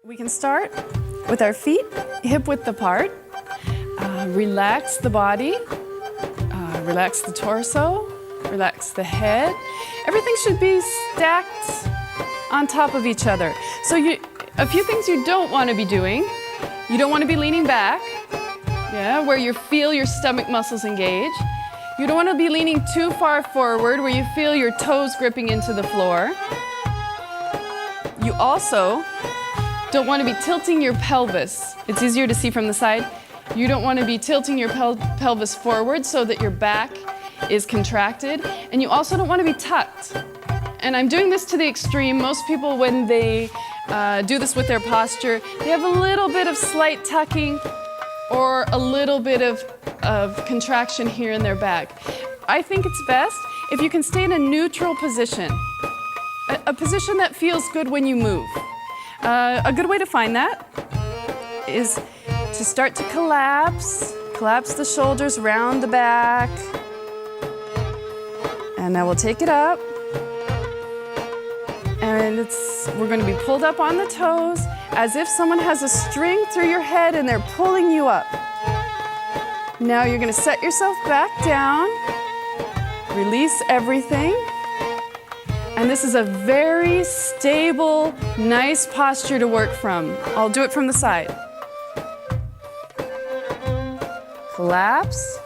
We can start with our feet hip width apart. Relax the body, relax the torso, relax the head. Everything should be stacked on top of each other. So a few things you don't want to be doing. You don't want to be leaning back, where you feel your stomach muscles engage. You don't want to be leaning too far forward where you feel your toes gripping into the floor. You also don't want to be tilting your pelvis. It's easier to see from the side. You don't want to be tilting your pelvis forward so that your back is contracted. And you also don't want to be tucked. And I'm doing this to the extreme. Most people, when they do this with their posture, they have a little bit of slight tucking or a little bit of contraction here in their back. I think it's best if you can stay in a neutral position, a position that feels good when you move. A good way to find that is to start to collapse the shoulders round the back. And now we'll take it up. And we're going to be pulled up on the toes as if someone has a string through your head and they're pulling you up. Now you're going to set yourself back down, release everything. And this is a very stable, nice posture to work from. I'll do it from the side. Collapse.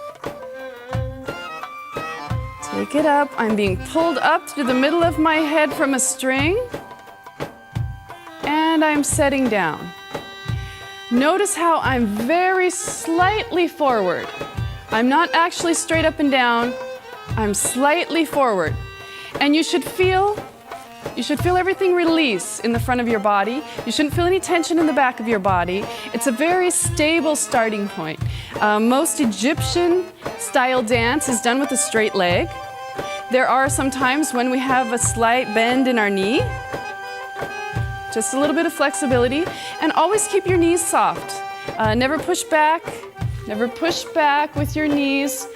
Take it up. I'm being pulled up to the middle of my head from a string. And I'm setting down. Notice how I'm very slightly forward. I'm not actually straight up and down. I'm slightly forward. And you should feel everything release in the front of your body. You shouldn't feel any tension in the back of your body. It's a very stable starting point. Most Egyptian style dance is done with a straight leg. There are some times when we have a slight bend in our knee. Just a little bit of flexibility. And always keep your knees soft. Never push back. Never push back with your knees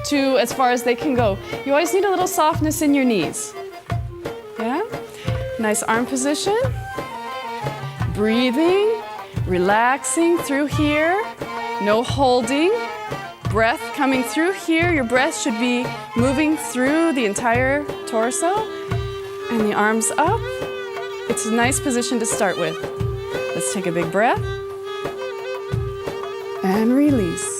to as far as they can go. You always need a little softness in your knees. Yeah? Nice arm position. Breathing, relaxing through here. No holding. Breath coming through here. Your breath should be moving through the entire torso. And the arms up. It's a nice position to start with. Let's take a big breath. And release.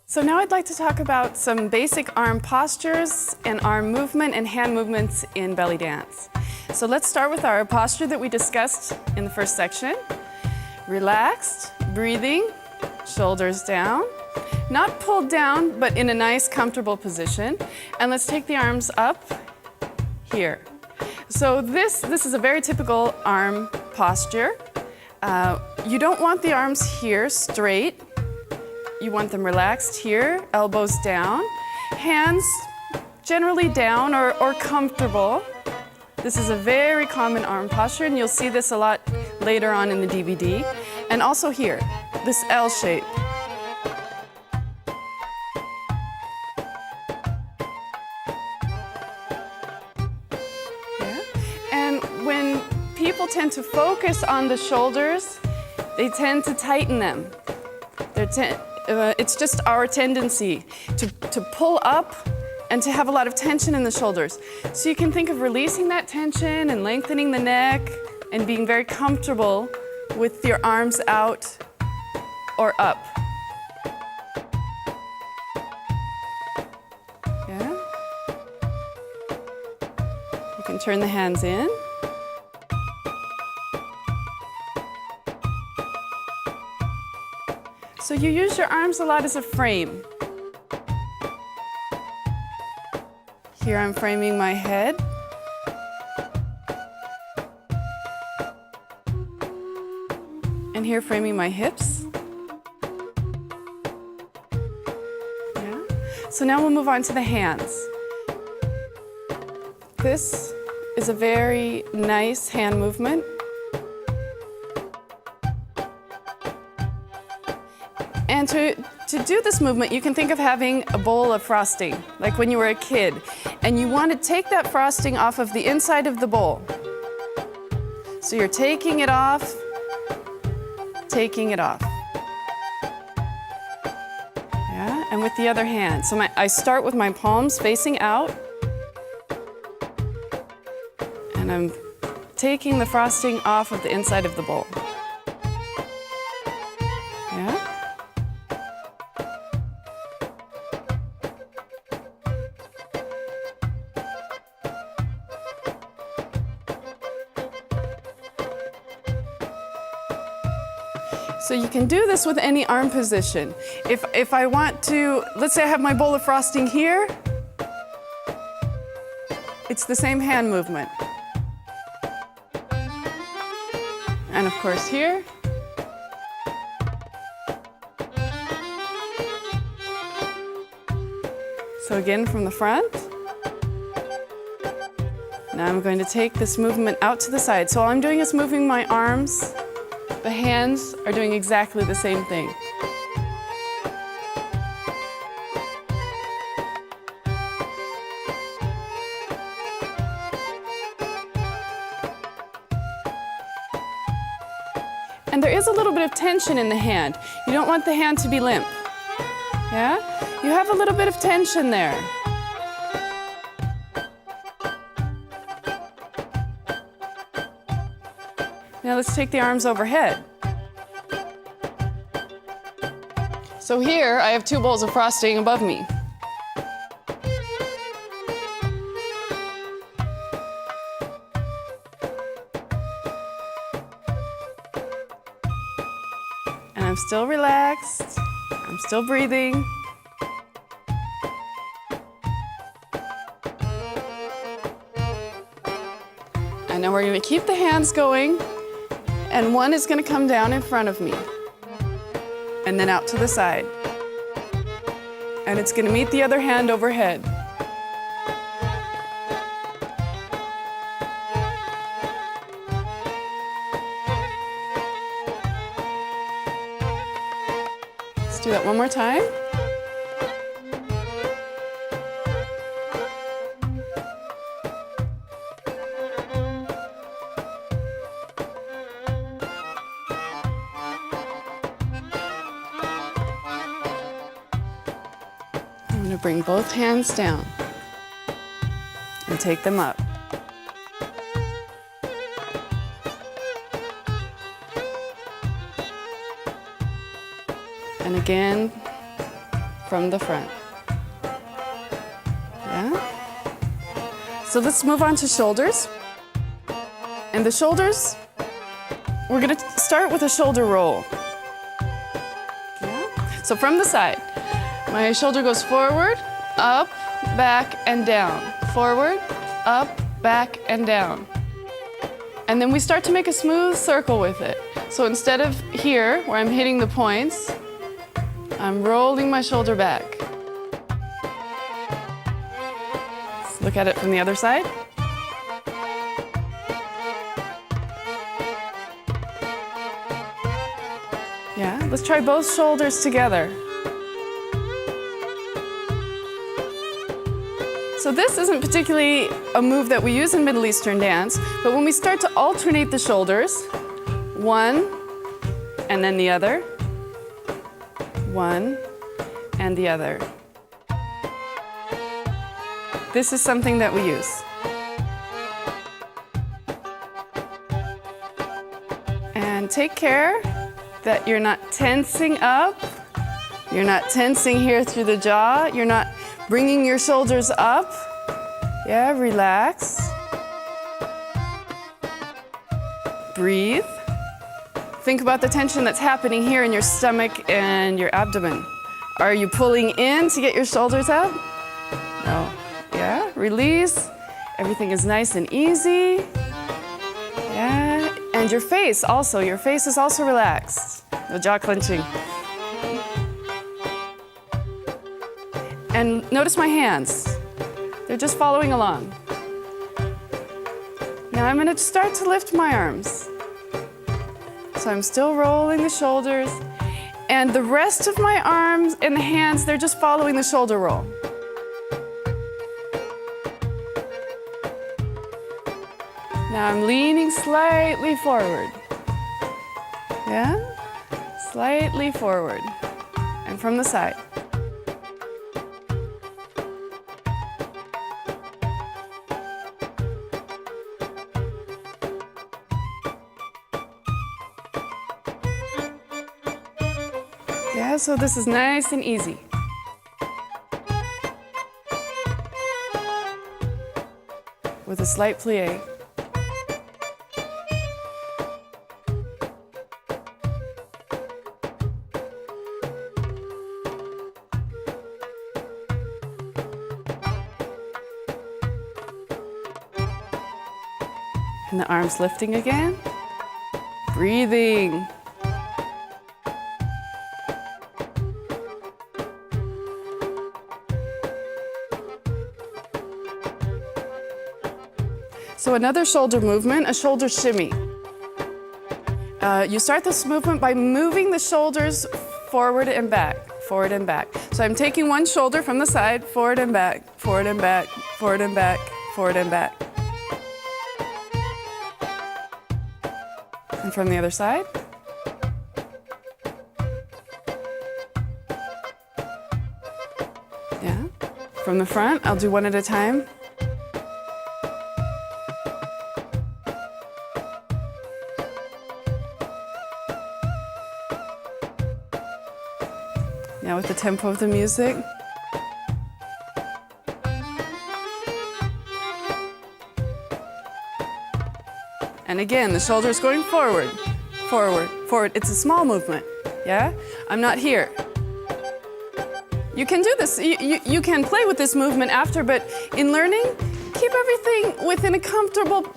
So now I'd like to talk about some basic arm postures and arm movement and hand movements in belly dance. So let's start with our posture that we discussed in the first section. Relaxed, breathing, shoulders down. Not pulled down, but in a nice, comfortable position. And let's take the arms up here. So this is a very typical arm posture. You don't want the arms here straight. You want them relaxed here, elbows down, hands generally down or comfortable. This is a very common arm posture, and you'll see this a lot later on in the DVD. And also here, this L shape. Yeah. And when people tend to focus on the shoulders, they tend to tighten them. It's just our tendency to pull up and to have a lot of tension in the shoulders. So you can think of releasing that tension and lengthening the neck and being very comfortable with your arms out or up. Yeah? You can turn the hands in. So you use your arms a lot as a frame. Here I'm framing my head. And here framing my hips. Yeah. So now we'll move on to the hands. This is a very nice hand movement. And to do this movement, you can think of having a bowl of frosting, like when you were a kid, and you want to take that frosting off of the inside of the bowl. So you're taking it off, taking it off. Yeah, and with the other hand. So I start with my palms facing out, and I'm taking the frosting off of the inside of the bowl. Yeah? So you can do this with any arm position. If I want to, let's say I have my bowl of frosting here, it's the same hand movement. And of course here. So again from the front. Now I'm going to take this movement out to the side. So all I'm doing is moving my arms. The hands are doing exactly the same thing. And there is a little bit of tension in the hand. You don't want the hand to be limp. Yeah? You have a little bit of tension there. Now let's take the arms overhead. So here I have 2 bowls of frosting above me. And I'm still relaxed. I'm still breathing. And now we're going to keep the hands going. And one is going to come down in front of me. And then out to the side. And it's going to meet the other hand overhead. Let's do that one more time. I'm going to bring both hands down and take them up. And again, from the front. Yeah? So let's move on to shoulders. And the shoulders, we're going to start with a shoulder roll. Yeah? So from the side, my shoulder goes forward, up, back, and down. Forward, up, back, and down. And then we start to make a smooth circle with it. So instead of here, where I'm hitting the points, I'm rolling my shoulder back. Let's look at it from the other side. Yeah, let's try both shoulders together. So this isn't particularly a move that we use in Middle Eastern dance, but when we start to alternate the shoulders, one and then the other, one and the other. This is something that we use. And take care that you're not tensing up, you're not tensing here through the jaw, you're not bringing your shoulders up. Yeah, relax. Breathe. Think about the tension that's happening here in your stomach and your abdomen. Are you pulling in to get your shoulders up? No. Yeah, release. Everything is nice and easy. Yeah, and your face also. Your face is also relaxed. No jaw clenching. And notice my hands. They're just following along. Now I'm going to start to lift my arms. So I'm still rolling the shoulders. And the rest of my arms and the hands, they're just following the shoulder roll. Now I'm leaning slightly forward. Yeah? Slightly forward. And from the side. Yeah, so this is nice and easy. With a slight plie. And the arms lifting again. Breathing. So another shoulder movement, a shoulder shimmy. You start this movement by moving the shoulders forward and back, forward and back. So I'm taking one shoulder from the side, forward and back, forward and back, forward and back, forward and back. And from the other side. Yeah. From the front, I'll do one at a time. Now with the tempo of the music. And again, the shoulders going forward, forward, forward. It's a small movement, yeah? I'm not here. You can do this, you can play with this movement after, but in learning, keep everything within a comfortable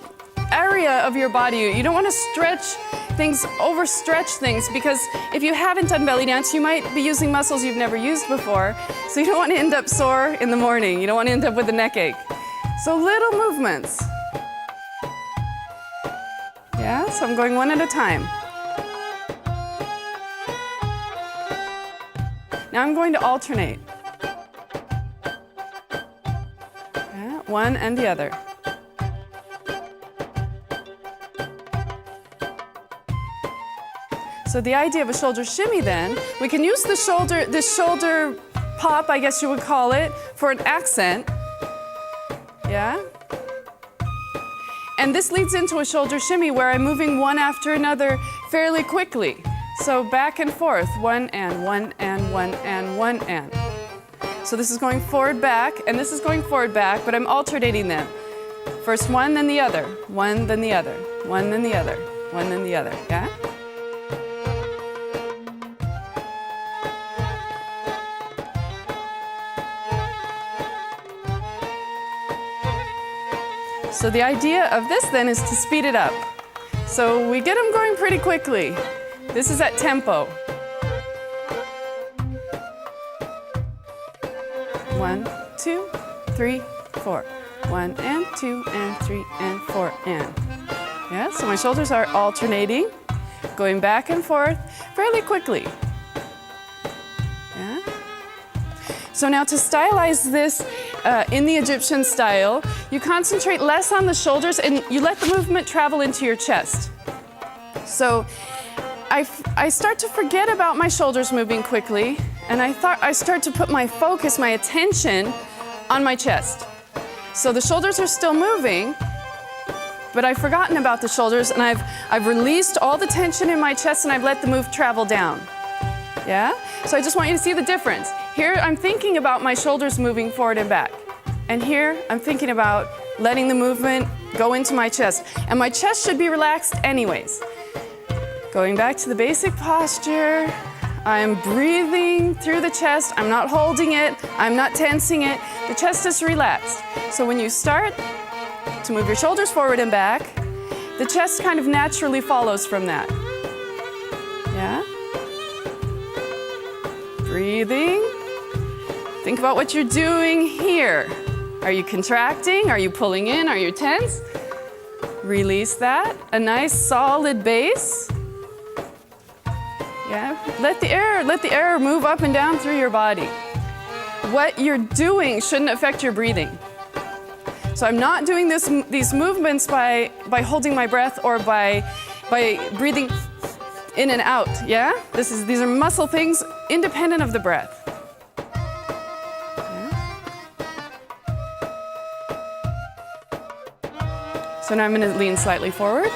area of your body. You don't want to stretch things, overstretch things, because if you haven't done belly dance, you might be using muscles you've never used before, so you don't want to end up sore in the morning. You don't want to end up with a neck ache. So little movements. Yeah, so I'm going one at a time. Now I'm going to alternate. Yeah, one and the other. So the idea of a shoulder shimmy then, we can use the shoulder, this shoulder pop, I guess you would call it, for an accent. Yeah? And this leads into a shoulder shimmy where I'm moving one after another fairly quickly. So back and forth, one and one and one and one and. So this is going forward, back, and this is going forward, back, but I'm alternating them. First one, then the other, one, then the other, one, then the other, one, then the other, yeah? So the idea of this then is to speed it up. So we get them going pretty quickly. This is at tempo. 1, 2, 3, 4. 1 and 2 and 3 and 4 and. Yeah, so my shoulders are alternating, going back and forth fairly quickly. Yeah. So now to stylize this in the Egyptian style, you concentrate less on the shoulders and you let the movement travel into your chest. So I start to forget about my shoulders moving quickly, and I start to put my focus, my attention on my chest. So the shoulders are still moving, but I've forgotten about the shoulders, and I've released all the tension in my chest, and I've let the move travel down. Yeah? So I just want you to see the difference. Here I'm thinking about my shoulders moving forward and back. And here I'm thinking about letting the movement go into my chest. And my chest should be relaxed anyways. Going back to the basic posture, I'm breathing through the chest. I'm not holding it. I'm not tensing it. The chest is relaxed. So when you start to move your shoulders forward and back, the chest kind of naturally follows from that. Yeah? Breathing. Think about what you're doing here. Are you contracting? Are you pulling in? Are you tense? Release that. A nice solid base. Yeah? Let the air move up and down through your body. What you're doing shouldn't affect your breathing. So I'm not doing these movements by holding my breath or by breathing in and out, yeah? These are muscle things independent of the breath. So now I'm going to lean slightly forward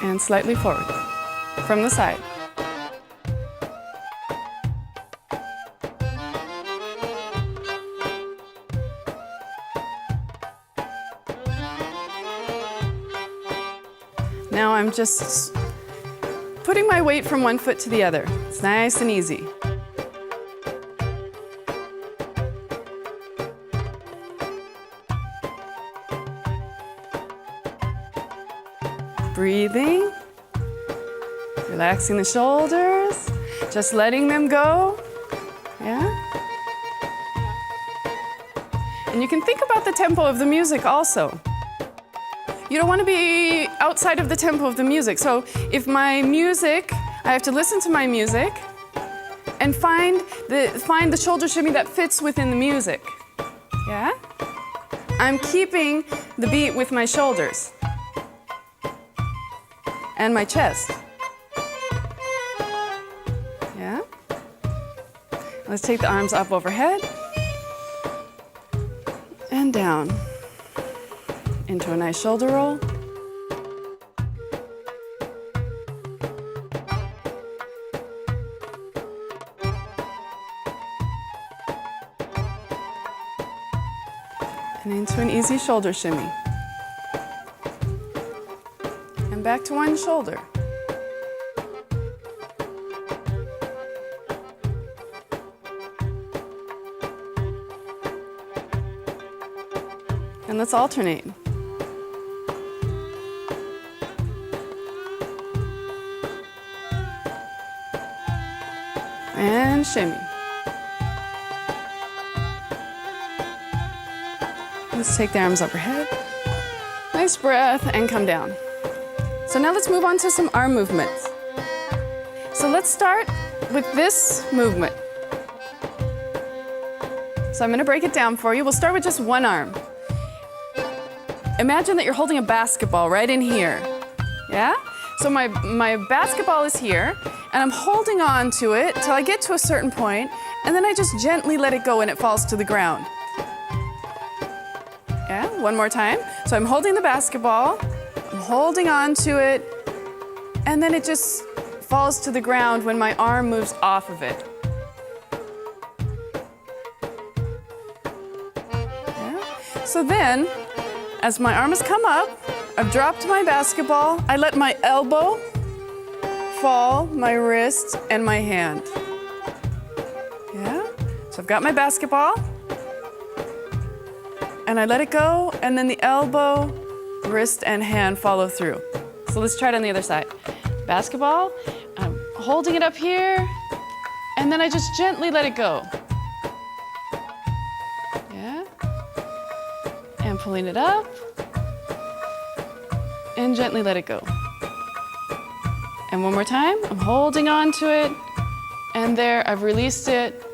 and slightly forward from the side. Now I'm just putting my weight from one foot to the other. It's nice and easy. Breathing, relaxing the shoulders, just letting them go, yeah? And you can think about the tempo of the music also. You don't want to be outside of the tempo of the music. So if my music, I have to listen to my music and find the shoulder shimmy that fits within the music, yeah? I'm keeping the beat with my shoulders and my chest. Yeah? Let's take the arms up overhead and down into a nice shoulder roll. And into an easy shoulder shimmy. And back to one shoulder. And let's alternate. And shimmy. Let's take the arms overhead. Nice breath and come down. So now let's move on to some arm movements. So let's start with this movement. So I'm going to break it down for you. We'll start with just one arm. Imagine that you're holding a basketball right in here. Yeah? So my basketball is here, and I'm holding on to it till I get to a certain point, and then I just gently let it go and it falls to the ground. Yeah, one more time. So I'm holding the basketball, I'm holding on to it, and then it just falls to the ground when my arm moves off of it. Yeah. So then, as my arm has come up, I've dropped my basketball, I let my elbow fall, my wrist, and my hand. Yeah? So I've got my basketball, and I let it go, and then the elbow, wrist, and hand follow through. So let's try it on the other side. Basketball, I'm holding it up here, and then I just gently let it go. Yeah? And pulling it up, and gently let it go. And one more time, I'm holding on to it, and there, I've released it,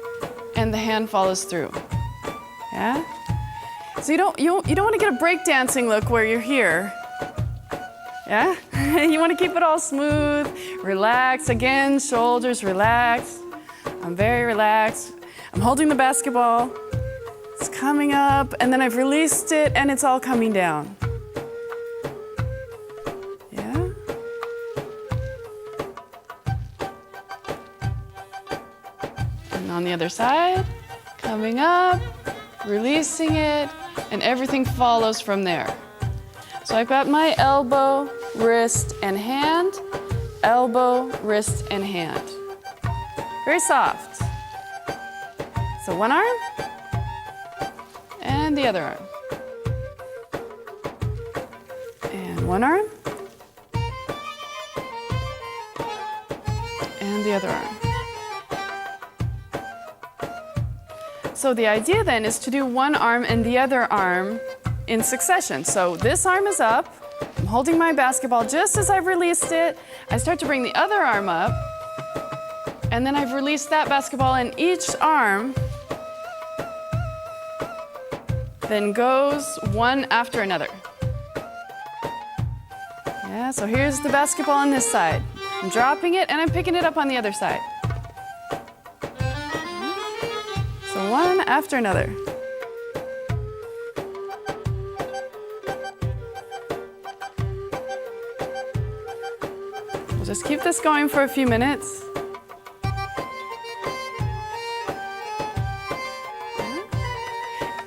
and the hand follows through. Yeah? So you don't want to get a breakdancing look where you're here. Yeah? You want to keep it all smooth, relax. Again, shoulders relaxed. I'm very relaxed. I'm holding the basketball. It's coming up, and then I've released it, and it's all coming down. Yeah? And on the other side, coming up, releasing it, and everything follows from there. So I've got my elbow, wrist, and hand, elbow, wrist, and hand. Very soft. So one arm, and the other arm. And one arm, and the other arm. So the idea then is to do one arm and the other arm in succession. So this arm is up, I'm I'm holding my basketball just as I've released it. I start to bring the other arm up, and then I've released that basketball, and each arm then goes one after another. Yeah, so here's the basketball on this side. I'm dropping it and I'm picking it up on the other side. So one after another. We'll just keep this going for a few minutes.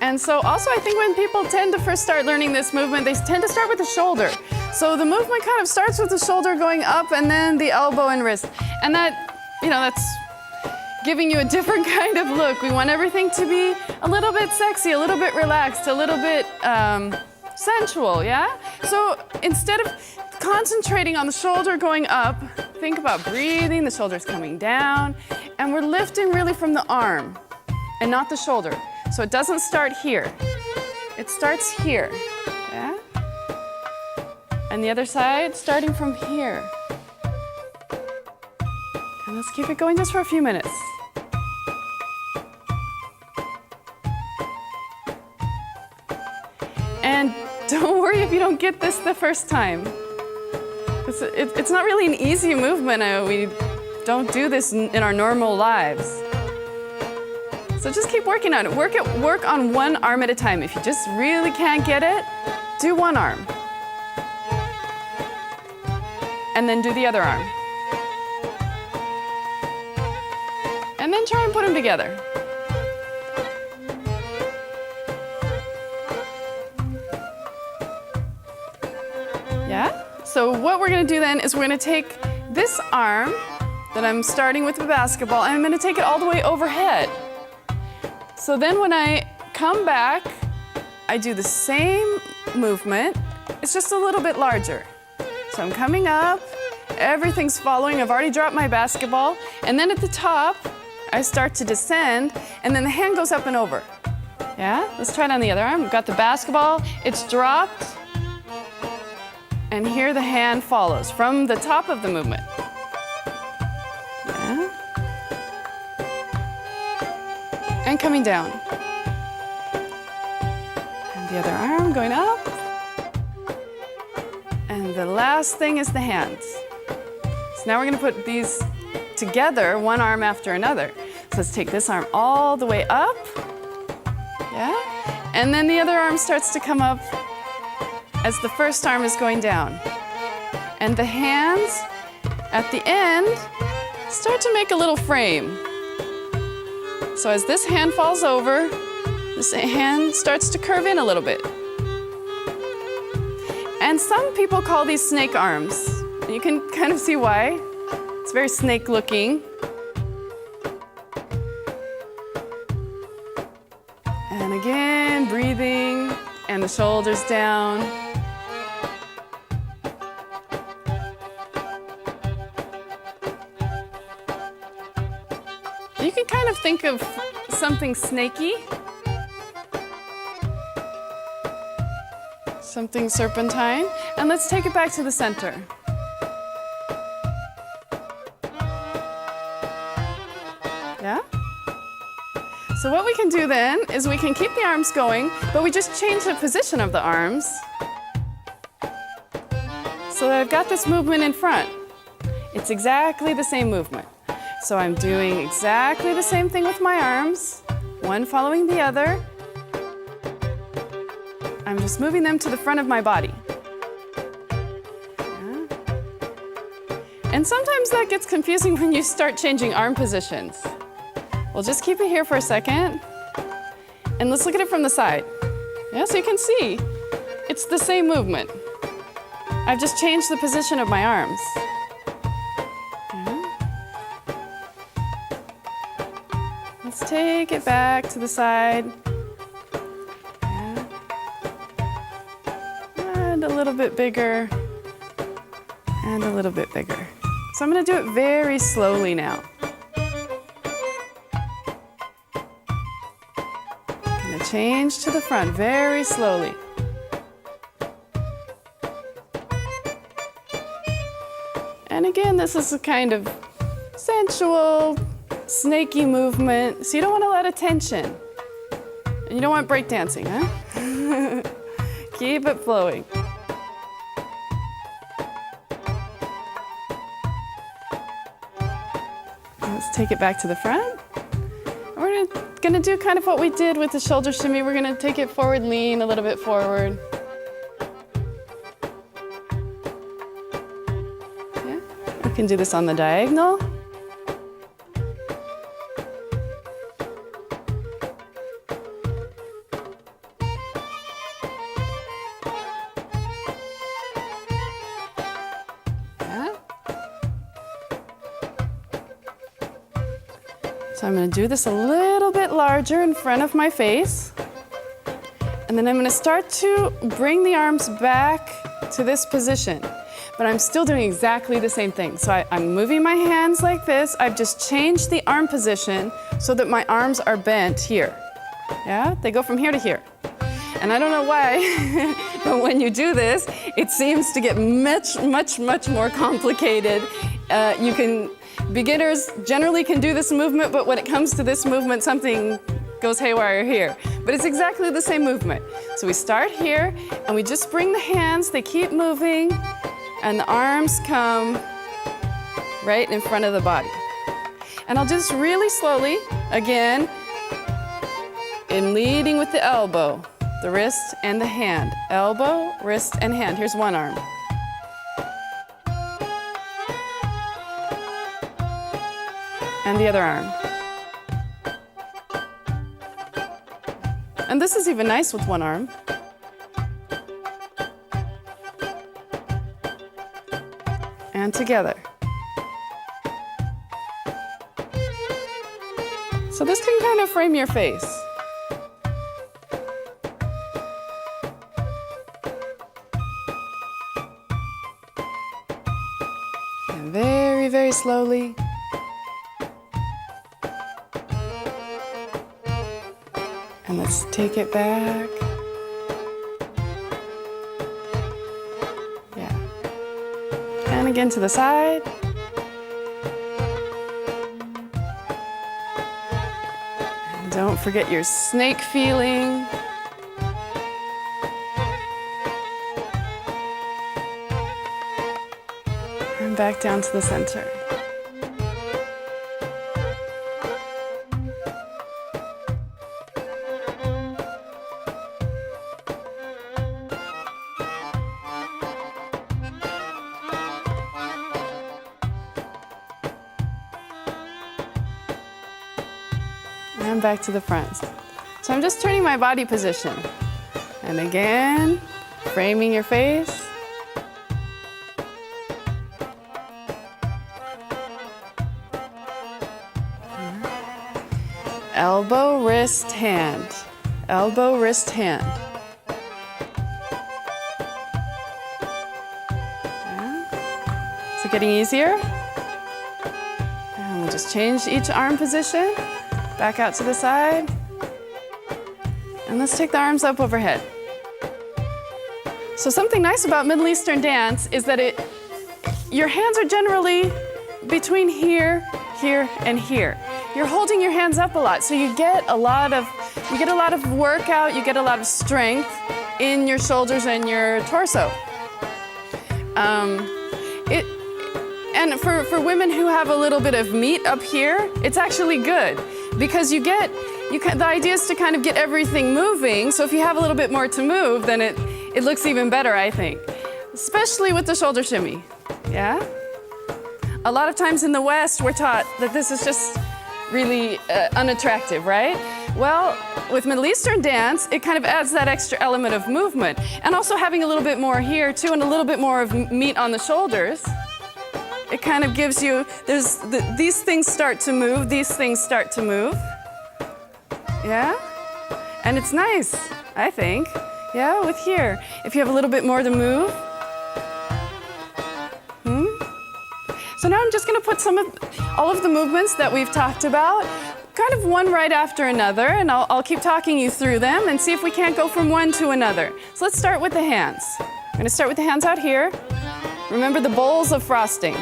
And so also I think when people tend to first start learning this movement, they tend to start with the shoulder. So the movement kind of starts with the shoulder going up and then the elbow and wrist. And that, that's giving you a different kind of look. We want everything to be a little bit sexy, a little bit relaxed, a little bit sensual, yeah? So instead of concentrating on the shoulder going up, think about breathing, the shoulder's coming down, and we're lifting really from the arm and not the shoulder. So it doesn't start here. It starts here, yeah? And the other side, starting from here. And let's keep it going just for a few minutes. And don't worry if you don't get this the first time. It's not really an easy movement. We don't do this in our normal lives. So just keep working on it. Work on one arm at a time. If you just really can't get it, do one arm. And then do the other arm. And then try and put them together. Yeah? So what we're going to do then is we're going to take this arm that I'm starting with the basketball, and I'm going to take it all the way overhead. So then when I come back, I do the same movement. It's just a little bit larger. So I'm coming up, everything's following. I've already dropped my basketball. And then at the top, I start to descend, and then the hand goes up and over. Yeah? Let's try it on the other arm. We've got the basketball, it's dropped, and here the hand follows from the top of the movement. Yeah? And coming down. And the other arm going up. And the last thing is the hands. So now we're going to put these together, one arm after another. So let's take this arm all the way up. Yeah? And then the other arm starts to come up as the first arm is going down. And the hands at the end start to make a little frame. So as this hand falls over, this hand starts to curve in a little bit. And some people call these snake arms. You can kind of see why. It's very snake looking. And again, breathing, and the shoulders down. You can kind of think of something snaky, something serpentine, and let's take it back to the center. Yeah? So what we can do then is we can keep the arms going, but we just change the position of the arms so that I've got this movement in front. It's exactly the same movement. So I'm doing exactly the same thing with my arms, one following the other. I'm just moving them to the front of my body. Yeah. And sometimes that gets confusing when you start changing arm positions. We'll just keep it here for a second, and let's look at it from the side. Yeah, so you can see, it's the same movement. I've just changed the position of my arms. Let's take it back to the side. Yeah. And a little bit bigger. And a little bit bigger. So I'm going to do it very slowly now. I'm going to change to the front very slowly. And again, this is a kind of sensual, snaky movement, so you don't want a lot of tension. And you don't want breakdancing, huh? Keep it flowing. Let's take it back to the front. We're gonna do kind of what we did with the shoulder shimmy. We're gonna take it forward, lean a little bit forward. Yeah. We can do this on the diagonal. So I'm going to do this a little bit larger in front of my face. And then I'm going to start to bring the arms back to this position. But I'm still doing exactly the same thing. So I'm moving my hands like this. I've just changed the arm position so that my arms are bent here. Yeah, they go from here to here. And I don't know why, but when you do this, it seems to get much more complicated. Beginners generally can do this movement, but when it comes to this movement, something goes haywire here. But it's exactly the same movement. So we start here, and we just bring the hands, they keep moving, and the arms come right in front of the body. And I'll do this really slowly, again, in leading with the elbow, the wrist, and the hand. Elbow, wrist, and hand. Here's one arm. And the other arm. And this is even nice with one arm. And together. So this can kind of frame your face. And very, very slowly. And let's take it back. Yeah. And again to the side. And don't forget your snake feeling. And back down to the center. And back to the front. So I'm just turning my body position. And again, framing your face. Elbow, wrist, hand. Elbow, wrist, hand. Yeah. Is it getting easier? And we'll just change each arm position. Back out to the side. And let's take the arms up overhead. So something nice about Middle Eastern dance is that your hands are generally between here, here, and here. You're holding your hands up a lot, so you get a lot of workout, you get a lot of strength in your shoulders and your torso. And for women who have a little bit of meat up here, it's actually good. Because the idea is to kind of get everything moving, so if you have a little bit more to move, then it looks even better, I think. Especially with the shoulder shimmy, yeah? A lot of times in the West, we're taught that this is just really unattractive, right? Well, with Middle Eastern dance, it kind of adds that extra element of movement. And also having a little bit more here, too, and a little bit more of meat on the shoulders. It kind of gives you, these things start to move, these things start to move. Yeah? And it's nice, I think. Yeah, with here. If you have a little bit more to move. So now I'm just going to put all of the movements that we've talked about, kind of one right after another, and I'll keep talking you through them and see if we can't go from one to another. So let's start with the hands. I'm going to start with the hands out here. Remember the bowls of frosting.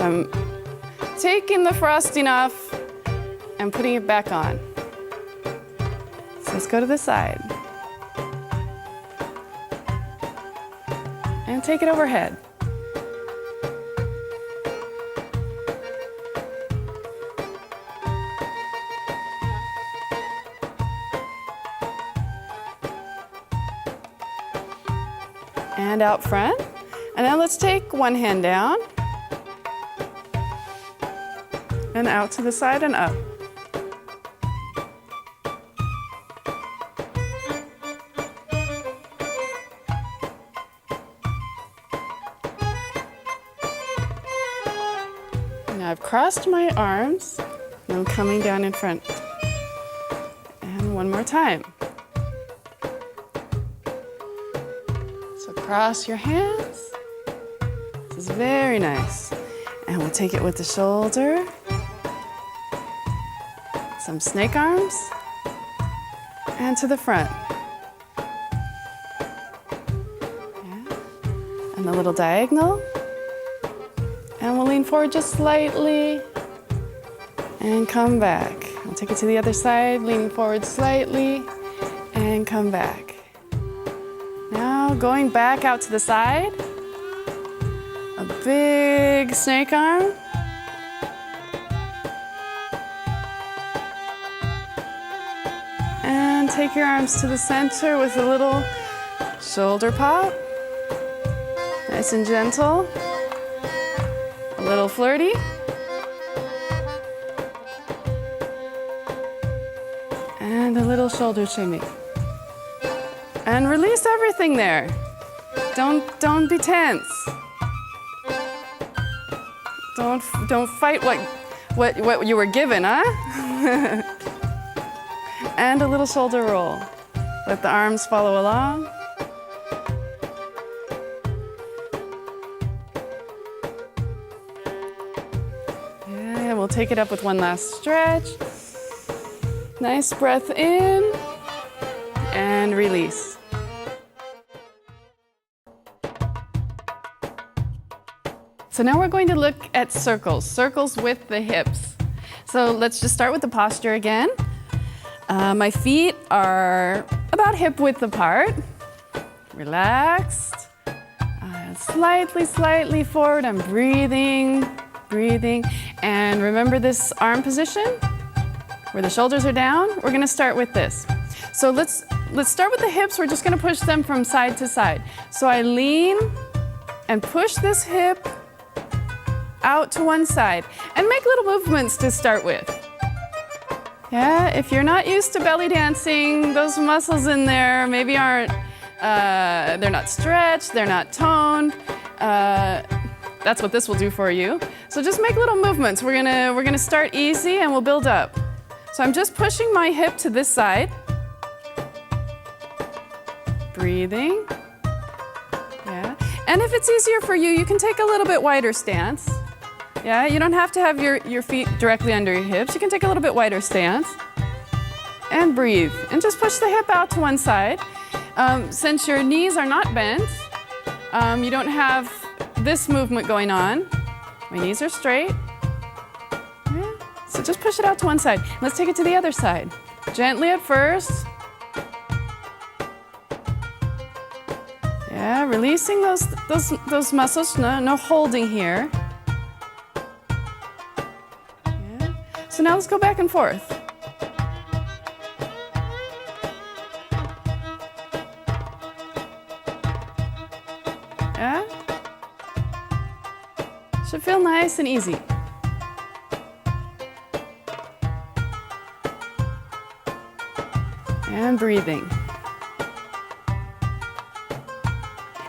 So I'm taking the frosting off and putting it back on. So let's go to the side. And take it overhead. And out front. And now let's take one hand down and out to the side and up. Now I've crossed my arms and I'm coming down in front. And one more time. So cross your hands. This is very nice. And we'll take it with the shoulder. Some snake arms. And to the front. Yeah. And a little diagonal. And we'll lean forward just slightly. And come back. We'll take it to the other side, leaning forward slightly. And come back. Now going back out to the side. A big snake arm. And take your arms to the center with a little shoulder pop. Nice and gentle. A little flirty. And a little shoulder shimmy. And release everything there. Don't be tense. Don't fight what you were given, huh? And a little shoulder roll. Let the arms follow along. And we'll take it up with one last stretch. Nice breath in and release. So now we're going to look at circles with the hips. So let's just start with the posture again. My feet are about hip width apart, relaxed, slightly forward. I'm breathing. And remember this arm position where the shoulders are down? We're gonna start with this. So let's start with the hips. We're just gonna push them from side to side. So I lean and push this hip out to one side and make little movements to start with. Yeah, if you're not used to belly dancing, those muscles in there maybe aren't, they're not stretched, they're not toned. That's what this will do for you. So just make little movements. We're gonna start easy and we'll build up. So I'm just pushing my hip to this side. Breathing. Yeah. And if it's easier for you, you can take a little bit wider stance. Yeah, you don't have to have your feet directly under your hips. You can take a little bit wider stance. And breathe. And just push the hip out to one side. Since your knees are not bent, you don't have this movement going on. My knees are straight. Yeah. So just push it out to one side. Let's take it to the other side. Gently at first. Yeah, releasing those muscles. No holding here. Yeah. So now let's go back and forth. Yeah. Should feel nice and easy. And breathing.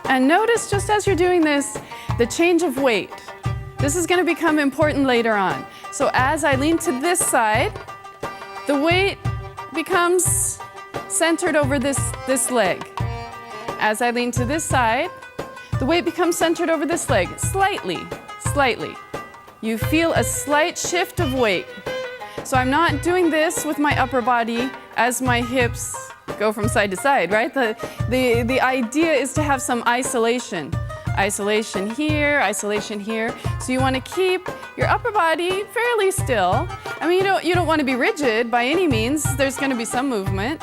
And notice just as you're doing this, the change of weight. This is going to become important later on. So as I lean to this side, the weight becomes centered over this leg. As I lean to this side, the weight becomes centered over this leg, slightly. You feel a slight shift of weight. So I'm not doing this with my upper body as my hips go from side to side, right? The idea is to have some isolation Isolation here, isolation here. So you want to keep your upper body fairly still. I mean, you don't want to be rigid by any means. There's going to be some movement.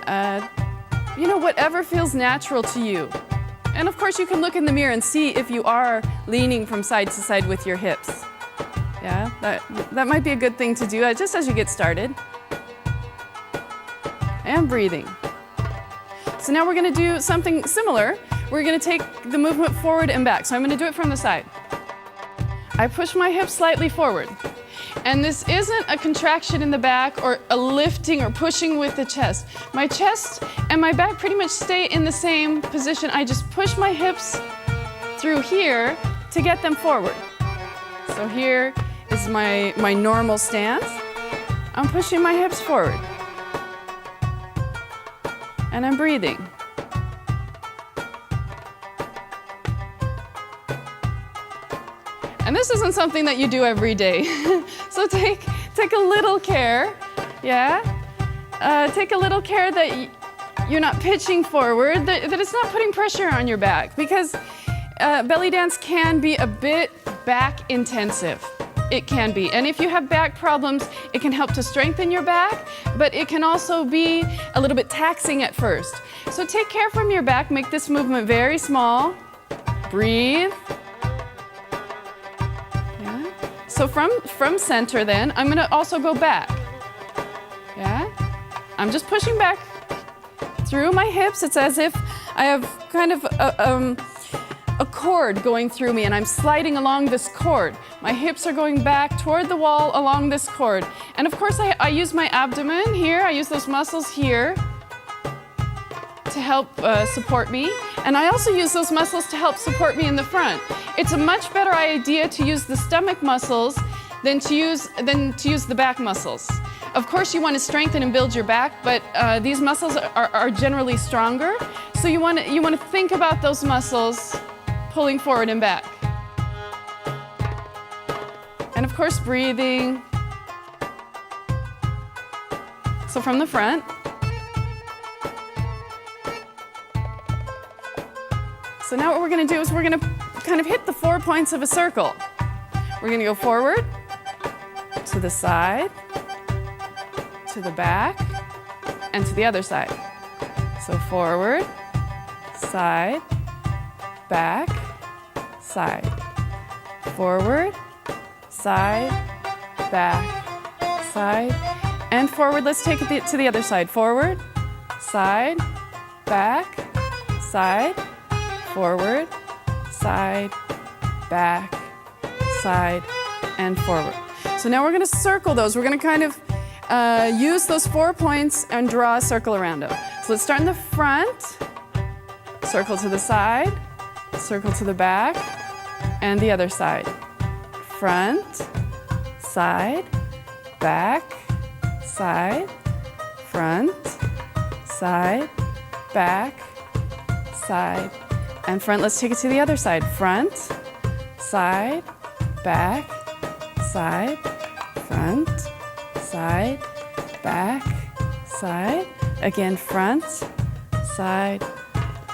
You know, whatever feels natural to you. And of course, you can look in the mirror and see if you are leaning from side to side with your hips. Yeah, that might be a good thing to do just as you get started. And breathing. So now we're going to do something similar. We're going to take the movement forward and back. So I'm going to do it from the side. I push my hips slightly forward. And this isn't a contraction in the back or a lifting or pushing with the chest. My chest and my back pretty much stay in the same position. I just push my hips through here to get them forward. So here is my normal stance. I'm pushing my hips forward. And I'm breathing. And this isn't something that you do every day. So take a little care, yeah? Take a little care that you're not pitching forward, that it's not putting pressure on your back, because belly dance can be a bit back intensive. It can be. And if you have back problems, it can help to strengthen your back, but it can also be a little bit taxing at first. So take care from your back, make this movement very small. Breathe. Yeah. So from center then, I'm gonna also go back. Yeah. I'm just pushing back through my hips. It's as if I have kind of a cord going through me and I'm sliding along this cord. My hips are going back toward the wall along this cord. And of course I use my abdomen here, I use those muscles here to help support me. And I also use those muscles to help support me in the front. It's a much better idea to use the stomach muscles than to use the back muscles. Of course you want to strengthen and build your back, but these muscles are generally stronger. So you want to think about those muscles pulling forward and back. And of course, breathing. So from the front. So now what we're going to do is we're going to kind of hit the 4 points of a circle. We're going to go forward, to the side, to the back, and to the other side. So forward, side, back, side. Forward, side, back, side, and forward. Let's take it to the other side. Forward, side, back, side, forward, side, back, side, and forward. So now we're going to circle those. We're going to kind of use those 4 points and draw a circle around them. So let's start in the front, circle to the side, circle to the back, and the other side. Front, side, back, side, front, side, back, side, and front. Let's take it to the other side. Front, side, back, side, front, side, back, side. Again, front, side,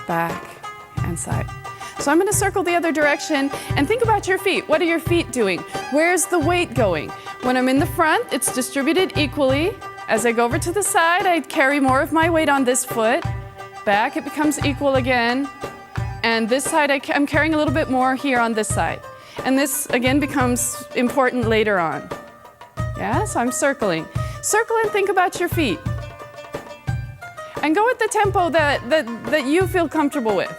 back, and side. So I'm going to circle the other direction and think about your feet. What are your feet doing? Where's the weight going? When I'm in the front, it's distributed equally. As I go over to the side, I carry more of my weight on this foot. Back, it becomes equal again. And this side, I'm carrying a little bit more here on this side. And this, again, becomes important later on. Yeah, so I'm circling. Circle and think about your feet. And go at the tempo that you feel comfortable with.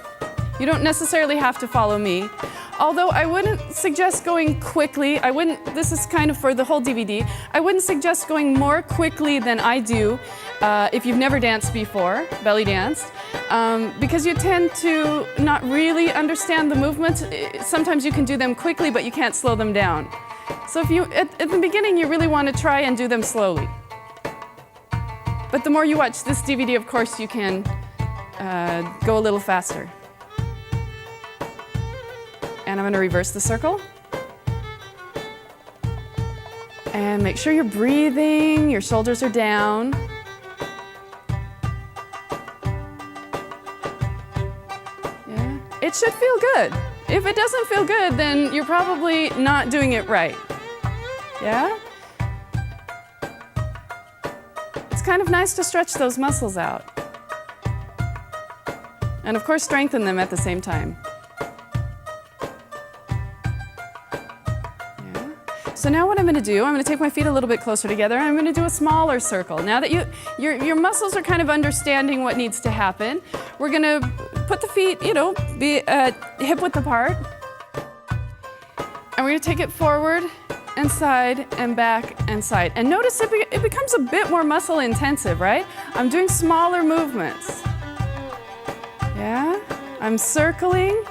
You don't necessarily have to follow me. Although I wouldn't suggest going quickly. This is kind of for the whole DVD. I wouldn't suggest going more quickly than I do if you've never danced before, belly danced, because you tend to not really understand the movements. Sometimes you can do them quickly, but you can't slow them down. So if you, at the beginning, you really want to try and do them slowly. But the more you watch this DVD, of course, you can go a little faster. And I'm going to reverse the circle. And make sure you're breathing, your shoulders are down. Yeah, it should feel good. If it doesn't feel good, then you're probably not doing it right. Yeah? It's kind of nice to stretch those muscles out. And of course, strengthen them at the same time. Yeah. So now what I'm going to do, I'm going to take my feet a little bit closer together. I'm going to do a smaller circle. Now that your muscles are kind of understanding what needs to happen, we're going to put the feet, be hip width apart. And we're going to take it forward and side and back and side. And notice it becomes a bit more muscle intensive, right? I'm doing smaller movements. Yeah? I'm circling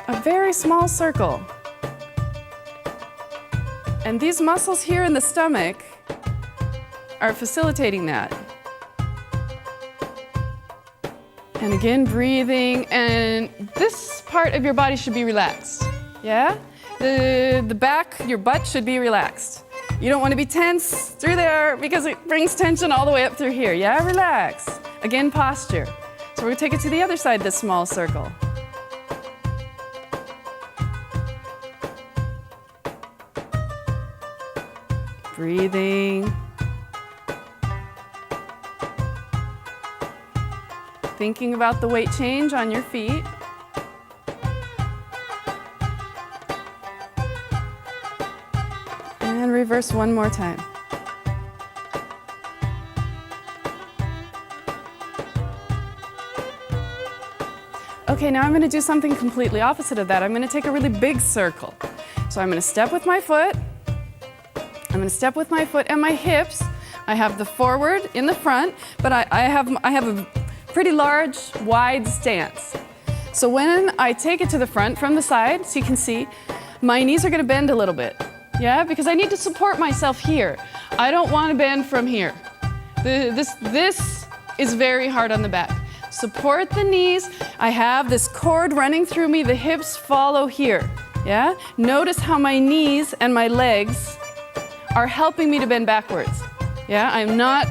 a very small circle. And these muscles here in the stomach are facilitating that. And again, breathing. And this part of your body should be relaxed. Yeah? The back, your butt should be relaxed. You don't want to be tense through there because it brings tension all the way up through here. Yeah, relax. Again, posture. So we're going to take it to the other side, this small circle. Breathing. Thinking about the weight change on your feet. And reverse one more time. Okay, now I'm going to do something completely opposite of that. I'm going to take a really big circle. So I'm going to step with my foot. I'm going to step with my foot and my hips. I have the forward in the front, but I have a pretty large, wide stance. So when I take it to the front from the side, so you can see, my knees are going to bend a little bit. Yeah, because I need to support myself here. I don't want to bend from here. This is very hard on the back. Support the knees. I have this cord running through me. The hips follow here. Yeah? Notice how my knees and my legs are helping me to bend backwards. Yeah? I'm not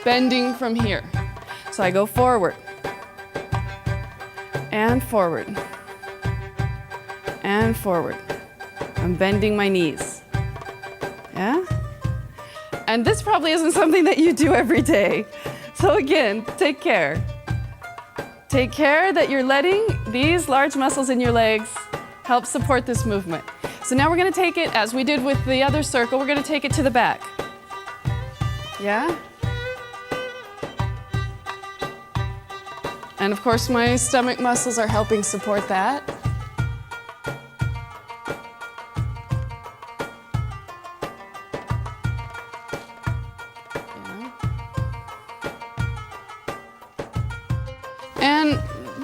bending from here. So I go forward. And forward. And forward. I'm bending my knees. Yeah? And this probably isn't something that you do every day. So again, take care. Take care that you're letting these large muscles in your legs help support this movement. So now we're going to take it, as we did with the other circle, we're going to take it to the back. Yeah? And of course, my stomach muscles are helping support that. And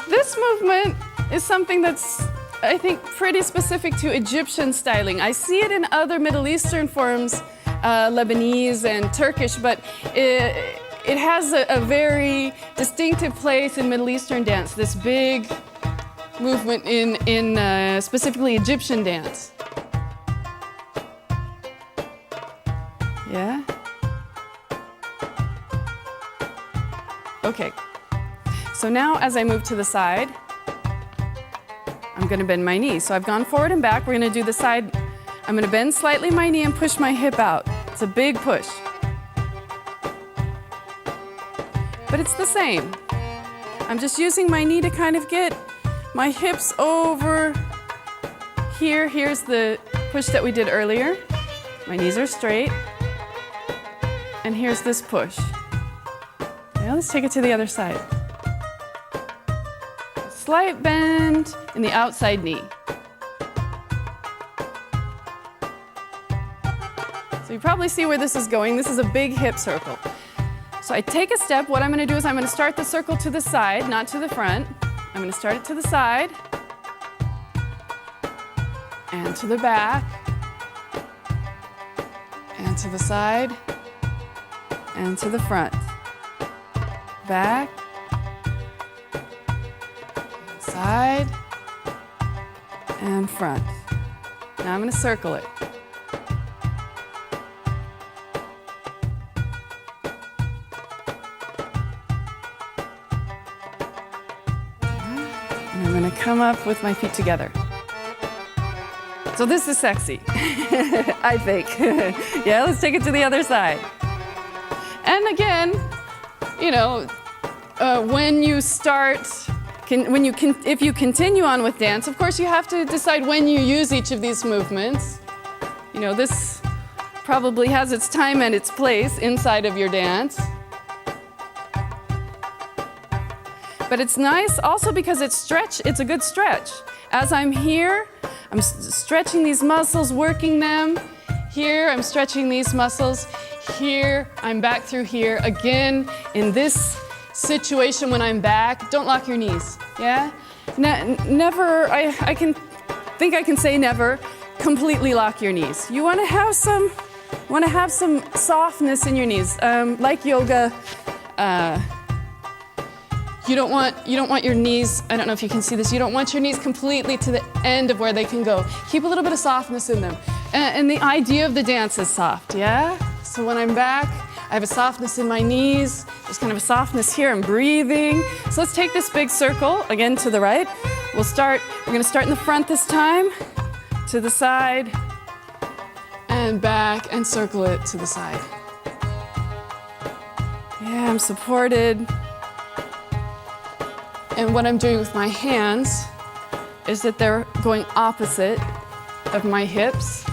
this movement is something that's, I think, pretty specific to Egyptian styling. I see it in other Middle Eastern forms, Lebanese and Turkish, but it has a very distinctive place in Middle Eastern dance, this big movement in specifically Egyptian dance. Yeah? Okay. So now as I move to the side, I'm going to bend my knee. So I've gone forward and back. We're going to do the side. I'm going to bend slightly my knee and push my hip out. It's a big push. But it's the same. I'm just using my knee to kind of get my hips over here. Here's the push that we did earlier. My knees are straight. And here's this push. Now let's take it to the other side. Slight bend in the outside knee. So you probably see where this is going. This is a big hip circle. So I take a step. What I'm going to do is I'm going to start the circle to the side, not to the front. I'm going to start it to the side and to the back and to the side and to the front. Back, side, and front. Now I'm going to circle it. And I'm gonna come up with my feet together. So this is sexy, I think. Yeah, let's take it to the other side. And again, you know, when you start, if you continue on with dance, of course you have to decide when you use each of these movements. You know, this probably has its time and its place inside of your dance. But it's nice also because it's a good stretch. As I'm here, I'm stretching these muscles, working them. Here, I'm stretching these muscles. Here, I'm back through here. Again, in this situation when I'm back, don't lock your knees, yeah? Never, I can say never completely lock your knees. You wanna have some softness in your knees. Like yoga, you don't want your knees, I don't know if you can see this, you don't want your knees completely to the end of where they can go. Keep a little bit of softness in them. And the idea of the dance is soft, yeah? So when I'm back, I have a softness in my knees, there's kind of a softness here, I'm breathing. So let's take this big circle, again to the right. We're gonna start in the front this time, to the side, and back, and circle it to the side. Yeah, I'm supported. And what I'm doing with my hands is that they're going opposite of my hips.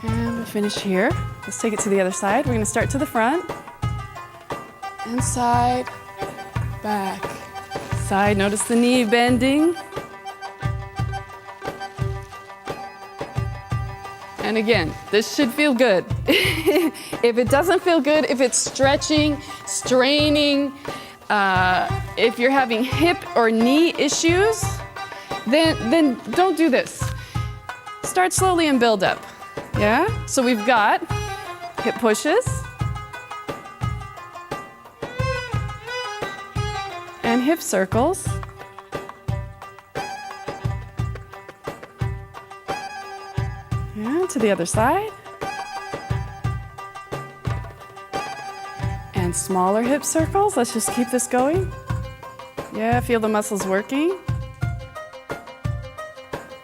And we'll finish here. Let's take it to the other side. We're going to start to the front. And side, back. Side, notice the knee bending. And again, this should feel good. If it doesn't feel good, if it's stretching, straining, if you're having hip or knee issues, then don't do this. Start slowly and build up, yeah? So we've got hip pushes and hip circles. Yeah, to the other side. And smaller hip circles. Let's just keep this going. Yeah, feel the muscles working.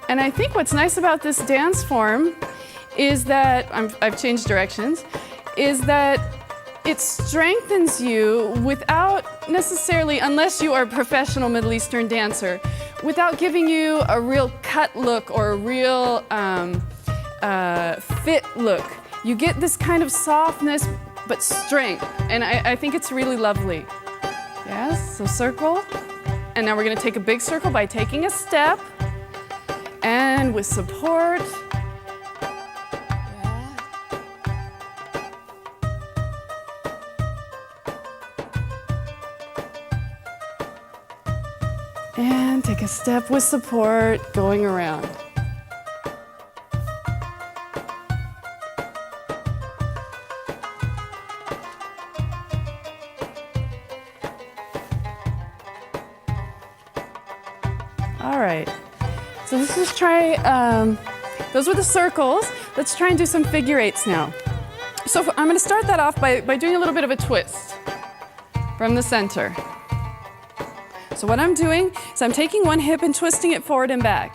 And I think what's nice about this dance form is that, I've changed directions, is that it strengthens you without necessarily, unless you are a professional Middle Eastern dancer, without giving you a real cut look or a real fit look. You get this kind of softness but strength, and I think it's really lovely. Yes, so circle, and now we're going to take a big circle by taking a step, and with support. Yeah. And take a step with support, going around. All right, so let's just try, those were the circles. Let's try and do some figure eights now. So I'm gonna start that off by doing a little bit of a twist from the center. So what I'm doing is I'm taking one hip and twisting it forward and back.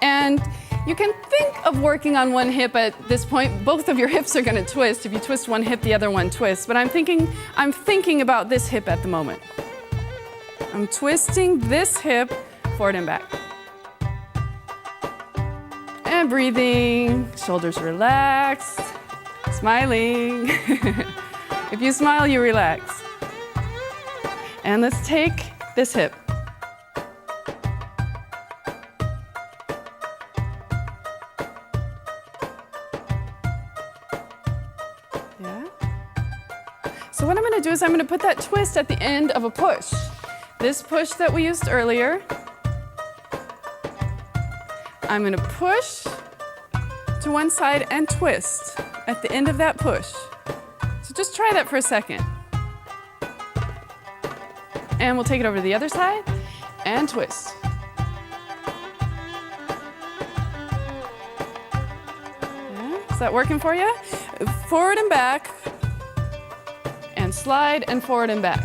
And you can think of working on one hip at this point. Both of your hips are gonna twist. If you twist one hip, the other one twists. But I'm thinking about this hip at the moment. I'm twisting this hip forward and back. And breathing, shoulders relaxed, smiling. If you smile, you relax. And let's take this hip. Yeah. So what I'm going to do is I'm going to put that twist at the end of a push. This push that we used earlier, I'm going to push to one side and twist at the end of that push. So just try that for a second. And we'll take it over to the other side and twist. Yeah. Does that working for you? Forward and back, and slide and forward and back.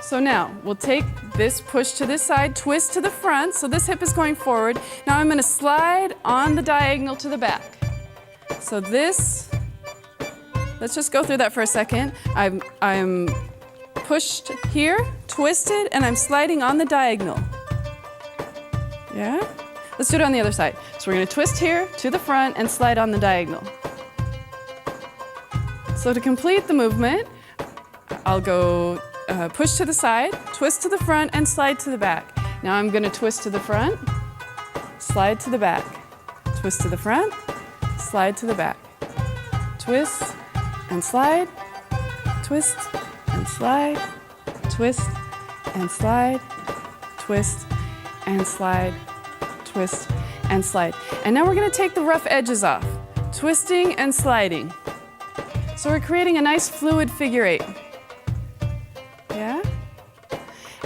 So now we'll take this, push to this side, twist to the front, so this hip is going forward. Now I'm going to slide on the diagonal to the back. So this, let's just go through that for a second. I'm pushed here, twisted, and I'm sliding on the diagonal. Yeah? Let's do it on the other side. So we're going to twist here to the front and slide on the diagonal. So to complete the movement, I'll go push to the side, twist to the front, and slide to the back. Now I'm going to twist to the front, slide to the back, twist to the front, slide to the back, twist and slide, twist and slide, twist and slide, twist and slide, twist and slide. And now we're going to take the rough edges off, twisting and sliding. So we're creating a nice fluid figure eight. Yeah?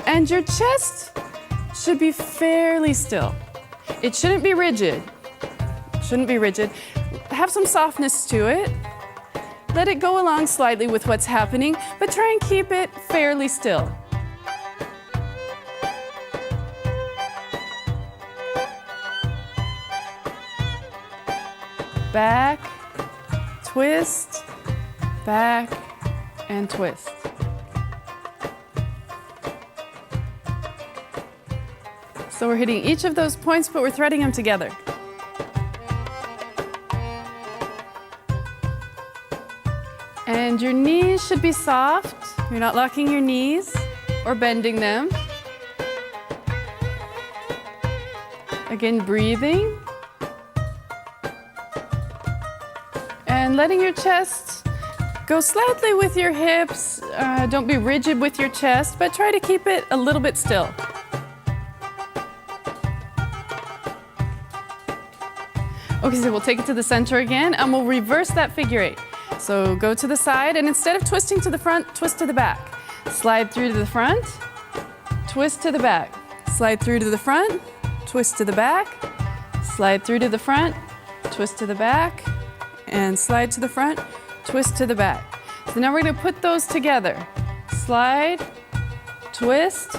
And your chest should be fairly still. It shouldn't be rigid. Shouldn't be rigid. Have some softness to it. Let it go along slightly with what's happening, but try and keep it fairly still. Back, twist, back, and twist. So we're hitting each of those points, but we're threading them together. And your knees should be soft. You're not locking your knees or bending them. Again, breathing. And letting your chest go slightly with your hips. Don't be rigid with your chest, but try to keep it a little bit still. Okay, so we'll take it to the center again, and we'll reverse that figure eight. So go to the side, and instead of twisting to the front, twist to the back. Slide through to the front, twist to the back. Slide through to the front, twist to the back. Slide through to the front, twist to the back. And slide to the front, twist to the back. So now we're going to put those together. Slide, twist,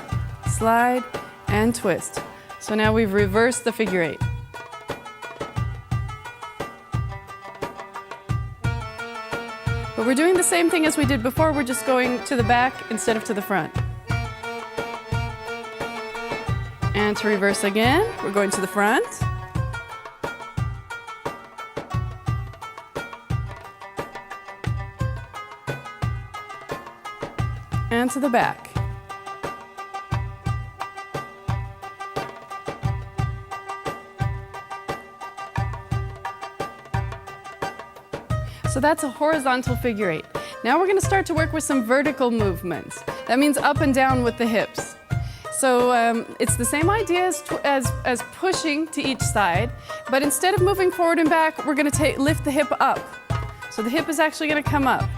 slide, and twist. So now we've reversed the figure eight. But we're doing the same thing as we did before, we're just going to the back instead of to the front. And to reverse again, we're going to the front. And to the back. So that's a horizontal figure eight. Now we're going to start to work with some vertical movements. That means up and down with the hips. So it's the same idea as pushing to each side, but instead of moving forward and back, we're going to lift the hip up. So the hip is actually going to come up.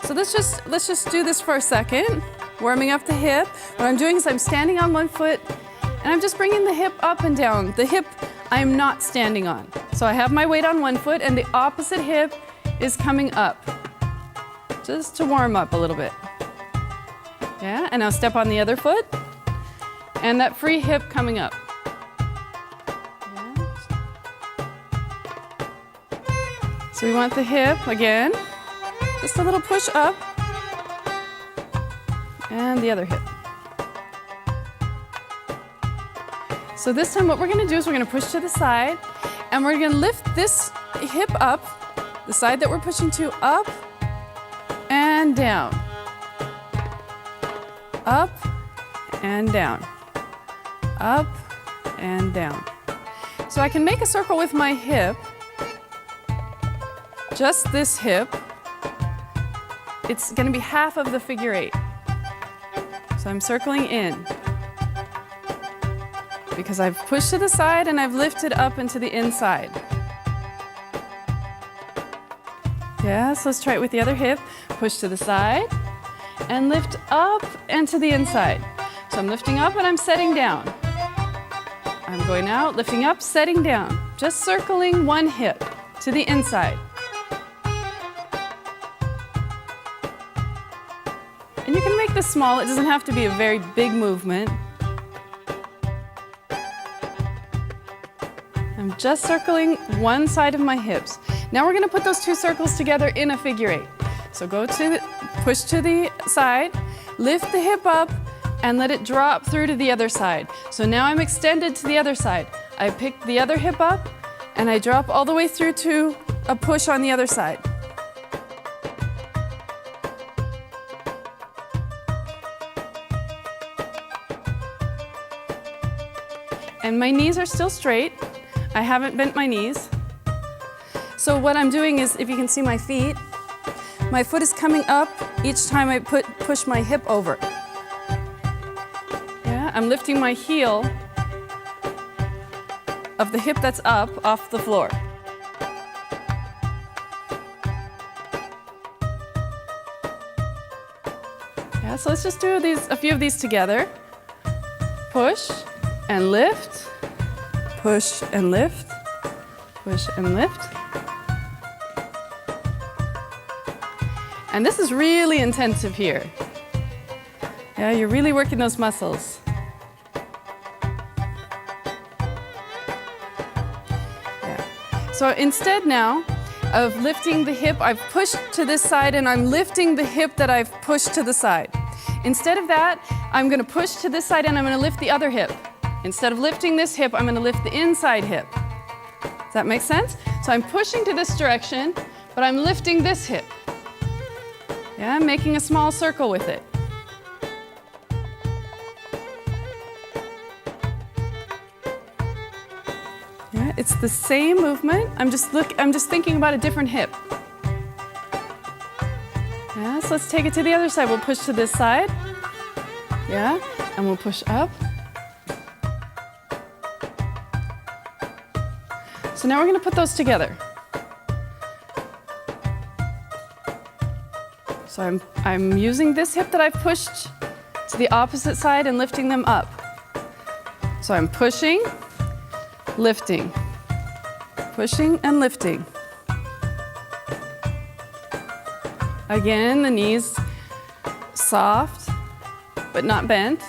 So let's just do this for a second, warming up the hip. What I'm doing is I'm standing on one foot, and I'm just bringing the hip up and down. The hip I'm not standing on. So I have my weight on one foot, and the opposite hip is coming up, just to warm up a little bit. Yeah, and now step on the other foot, and that free hip coming up. Yeah. So we want the hip, again, just a little push up, and the other hip. So this time what we're going to do is we're going to push to the side, and we're going to lift this hip up, the side that we're pushing to, up and down. Up and down. Up and down. So I can make a circle with my hip, just this hip. It's going to be half of the figure eight. So I'm circling in because I've pushed to the side and I've lifted up into the inside. Yeah, so let's try it with the other hip. Push to the side and lift up and to the inside. So I'm lifting up and I'm setting down. I'm going out, lifting up, setting down. Just circling one hip. to the inside. And you can make this small, it doesn't have to be a very big movement. I'm just circling one side of my hips. Now we're going to put those two circles together in a figure eight. So push to the side, lift the hip up, and let it drop through to the other side. So now I'm extended to the other side. I pick the other hip up, and I drop all the way through to a push on the other side. And my knees are still straight. I haven't bent my knees. So what I'm doing is, if you can see my feet, my foot is coming up each time I push my hip over. Yeah, I'm lifting my heel of the hip that's up off the floor. Yeah, so let's just do a few of these together. Push and lift, push and lift, push and lift. And this is really intensive here. Yeah, you're really working those muscles. Yeah. So instead now of lifting the hip, I've pushed to this side and I'm lifting the hip that I've pushed to the side. Instead of that, I'm going to push to this side and I'm going to lift the other hip. Instead of lifting this hip, I'm going to lift the inside hip. Does that make sense? So I'm pushing to this direction, but I'm lifting this hip. Yeah, I'm making a small circle with it. Yeah, it's the same movement. I'm just thinking about a different hip. Yeah, so let's take it to the other side. We'll push to this side. Yeah, and we'll push up. So now we're going to put those together. So I'm using this hip that I've pushed to the opposite side and lifting them up. So I'm pushing, lifting, pushing and lifting. Again, the knees soft, but not bent.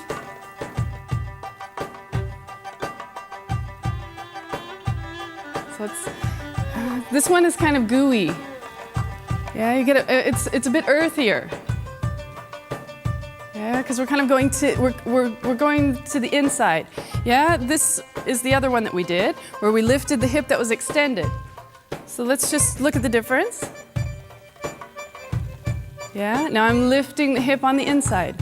So this one is kind of gooey. Yeah, you get it's a bit earthier. Yeah, because we're kind of going to we're going to the inside. Yeah, this is the other one that we did, where we lifted the hip that was extended. So let's just look at the difference. Yeah, now I'm lifting the hip on the inside.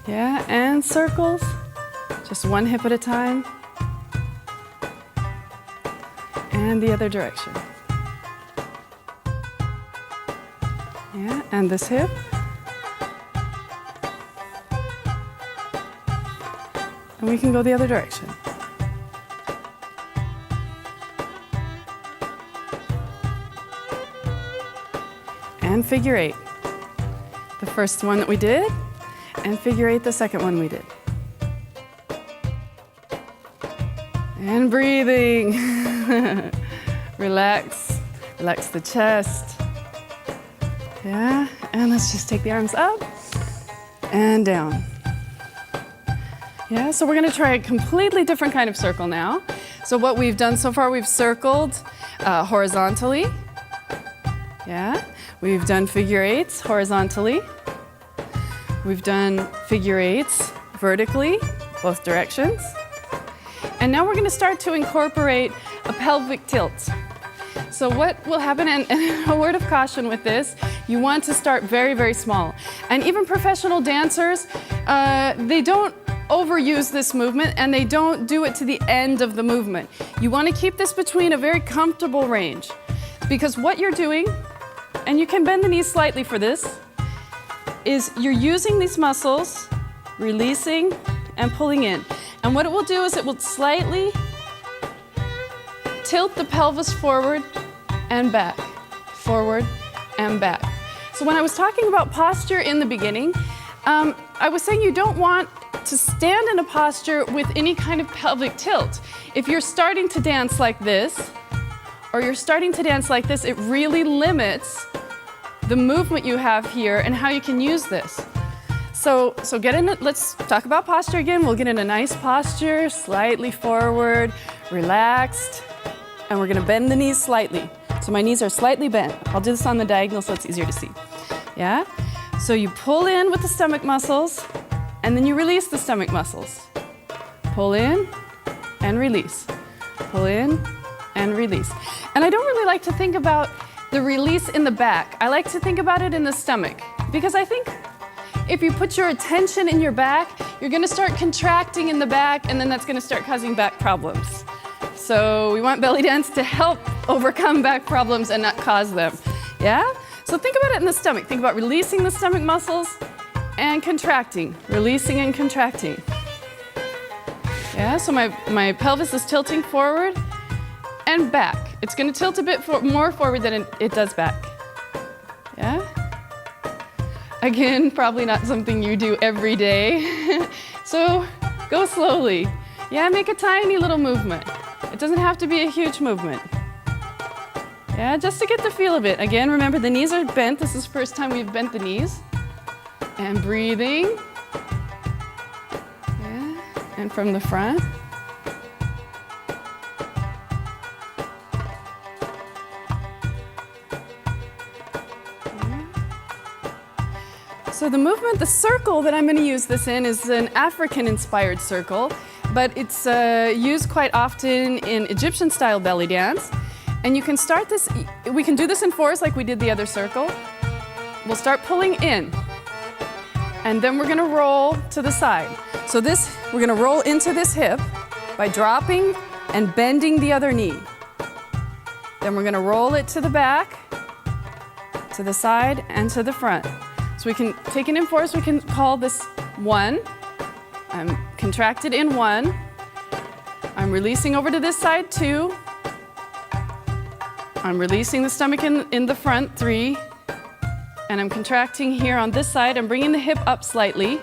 Yeah, and circles, just one hip at a time. And the other direction. Yeah, and this hip. And we can go the other direction. And figure eight. The first one that we did. And figure eight, the second one we did. And breathing. Relax, relax the chest. Yeah, and let's just take the arms up and down. Yeah, so we're gonna try a completely different kind of circle now. So what we've done so far, we've circled horizontally. Yeah, we've done figure eights horizontally. We've done figure eights vertically, both directions. And now we're going to start to incorporate a pelvic tilt. So what will happen, and a word of caution with this, you want to start very, very small. And even professional dancers, they don't overuse this movement and they don't do it to the end of the movement. You want to keep this between a very comfortable range. Because what you're doing, and you can bend the knees slightly for this, is you're using these muscles, releasing and pulling in. And what it will do is it will slightly tilt the pelvis forward and back. forward, and back. So when I was talking about posture in the beginning, I was saying you don't want to stand in a posture with any kind of pelvic tilt. If you're starting to dance like this, or you're starting to dance like this, it really limits the movement you have here and how you can use this. So get in it. Let's talk about posture again. We'll get in a nice posture, slightly forward, relaxed, and we're gonna bend the knees slightly. So my knees are slightly bent. I'll do this on the diagonal so it's easier to see. Yeah? So you pull in with the stomach muscles, and then you release the stomach muscles. Pull in and release. Pull in and release. And I don't really like to think about the release in the back. I like to think about it in the stomach, because I think if you put your attention in your back, you're gonna start contracting in the back, and then that's gonna start causing back problems. So we want belly dance to help overcome back problems and not cause them. Yeah? So think about it in the stomach. Think about releasing the stomach muscles and contracting, releasing and contracting. Yeah, so my pelvis is tilting forward and back. It's gonna tilt a bit more forward than it does back. Yeah? Again, probably not something you do every day. So go slowly. Yeah, make a tiny little movement. It doesn't have to be a huge movement. Yeah, just to get the feel of it. Again, remember the knees are bent. This is the first time we've bent the knees. And breathing. Yeah, and from the front. So the movement, the circle that I'm going to use this in is an African-inspired circle, but it's used quite often in Egyptian-style belly dance. And you can start this, we can do this in fours like we did the other circle. We'll start pulling in, and then we're going to roll to the side. So this, we're going to roll into this hip by dropping and bending the other knee. Then we're going to roll it to the back, to the side, and to the front. So we can take it in fours. We can call this 1. I'm contracted in 1. I'm releasing over to this side, 2. I'm releasing the stomach in the front, 3. And I'm contracting here on this side. I'm bringing the hip up slightly.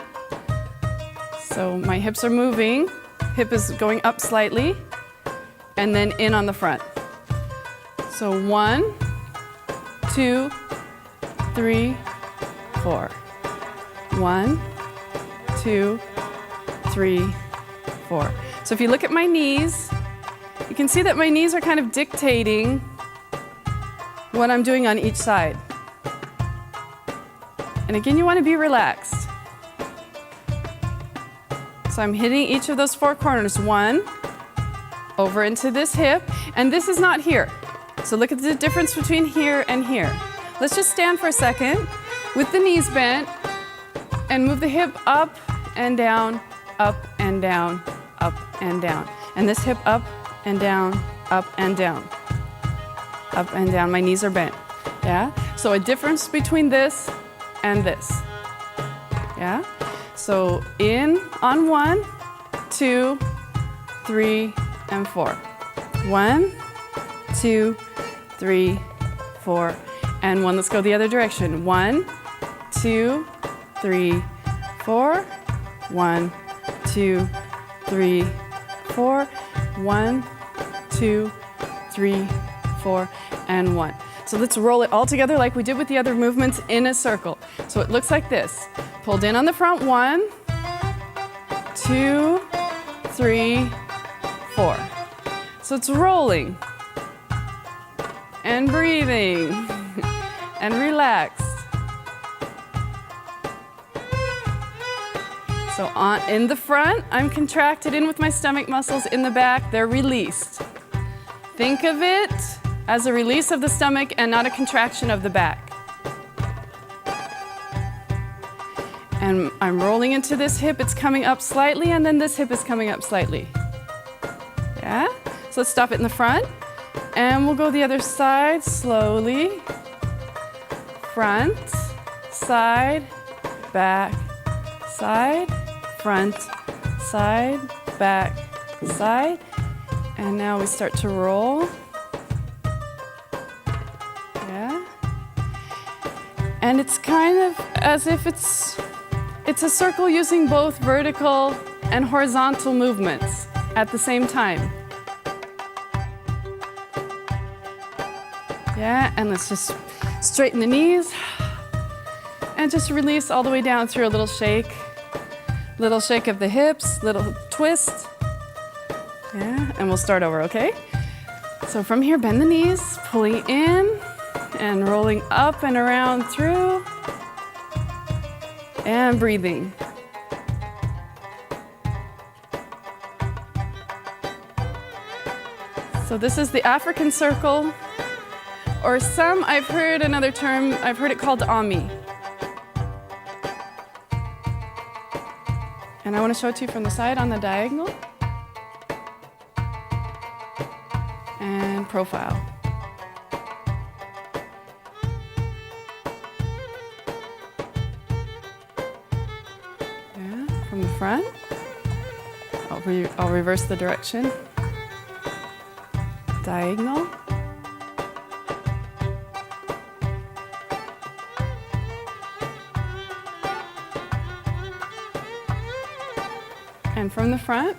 So my hips are moving. Hip is going up slightly. And then in on the front. So 1, 2, 3, 4. 1, 2, 3, 4. So if you look at my knees, you can see that my knees are kind of dictating what I'm doing on each side. And again, you want to be relaxed. So I'm hitting each of those 4 corners. 1, over into this hip, and this is not here. So look at the difference between here and here. Let's just stand for a second with the knees bent and move the hip up and down, up and down, up and down. And this hip up and down, up and down, up and down. My knees are bent. Yeah? So a difference between this and this. Yeah? So in on 1, 2, 3, and 4. 1, 2, 3, 4, and 1. Let's go the other direction. 1, 2, 3, 4. 1, 2, 3, 4. 1, 2, 3, 4, and 1. So let's roll it all together like we did with the other movements in a circle. So it looks like this. Pulled in on the front, 1, 2, 3, 4. So it's rolling and breathing and relaxed. So in the front, I'm contracted in with my stomach muscles. In the back, they're released. Think of it as a release of the stomach and not a contraction of the back. And I'm rolling into this hip. It's coming up slightly, and then this hip is coming up slightly. Yeah? So let's stop it in the front. And we'll go the other side slowly. Front, side, back, side, front, side, back, side. And now we start to roll. Yeah? And it's kind of as if it's a circle using both vertical and horizontal movements at the same time. Yeah, and let's just straighten the knees and just release all the way down through a little shake of the hips, little twist. Yeah, and we'll start over, okay? So from here, bend the knees, pulling in and rolling up and around through and breathing. So this is the African circle, or some, I've heard another term, I've heard it called Ami. And I want to show it to you from the side on the diagonal. And profile. Yeah, from the front. I'll reverse the direction. Diagonal. And from the front,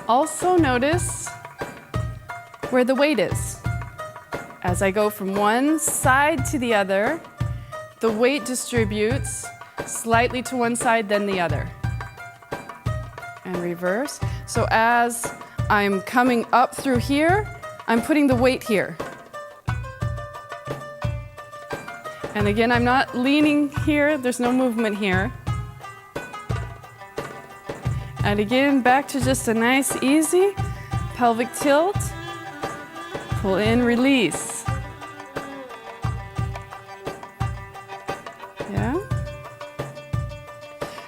also notice where the weight is. As I go from one side to the other, the weight distributes slightly to one side, then the other. And reverse. So as I'm coming up through here, I'm putting the weight here. And again, I'm not leaning here, there's no movement here. And again, back to just a nice, easy pelvic tilt. Pull in, release. Yeah?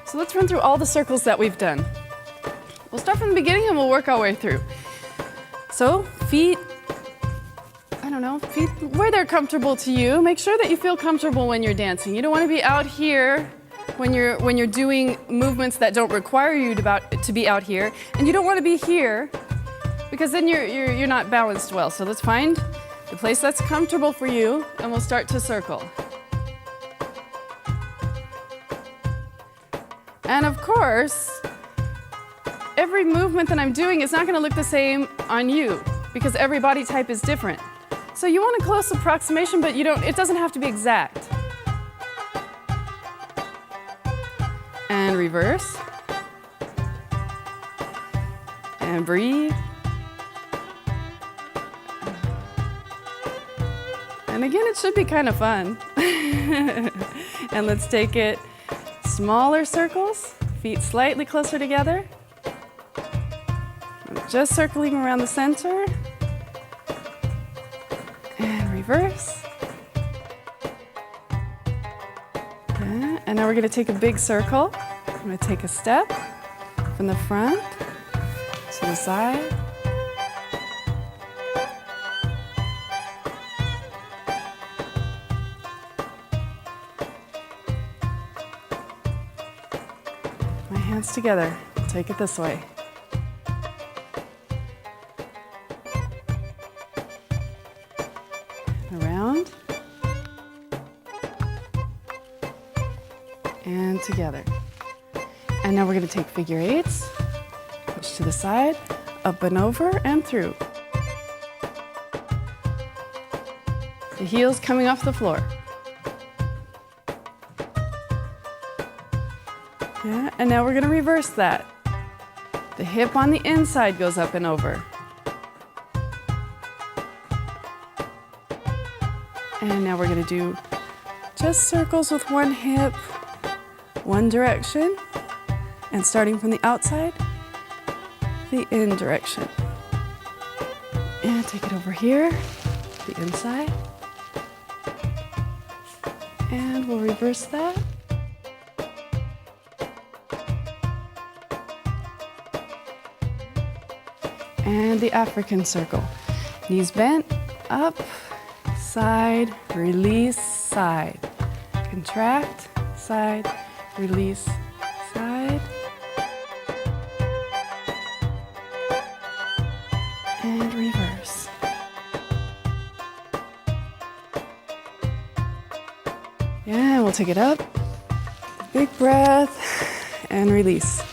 So let's run through all the circles that we've done. We'll start from the beginning and we'll work our way through. So feet, feet where they're comfortable to you. Make sure that you feel comfortable when you're dancing. You don't want to be out here when you're doing movements that don't require you to be out here, and you don't want to be here because then you're not balanced well. So let's find the place that's comfortable for you, and we'll start to circle. And of course, every movement that I'm doing is not going to look the same on you because every body type is different. So you want a close approximation, but it doesn't have to be exact. And reverse. And breathe. And again, it should be kind of fun. And let's take it smaller circles, feet slightly closer together. Just circling around the center. And reverse. And now we're going to take a big circle. I'm going to take a step from the front to the side. My hands together. Take it this way. Around. And together. And now we're going to take figure eights, push to the side, up and over and through. The heels coming off the floor. Yeah, and now we're going to reverse that. The hip on the inside goes up and over. And now we're going to do just circles with one hip, one direction, and starting from the outside, the in direction. And take it over here, the inside. And we'll reverse that. And the African circle. Knees bent, up, side, release, side. Contract, side, release, side. And reverse. take it up. Big breath and release.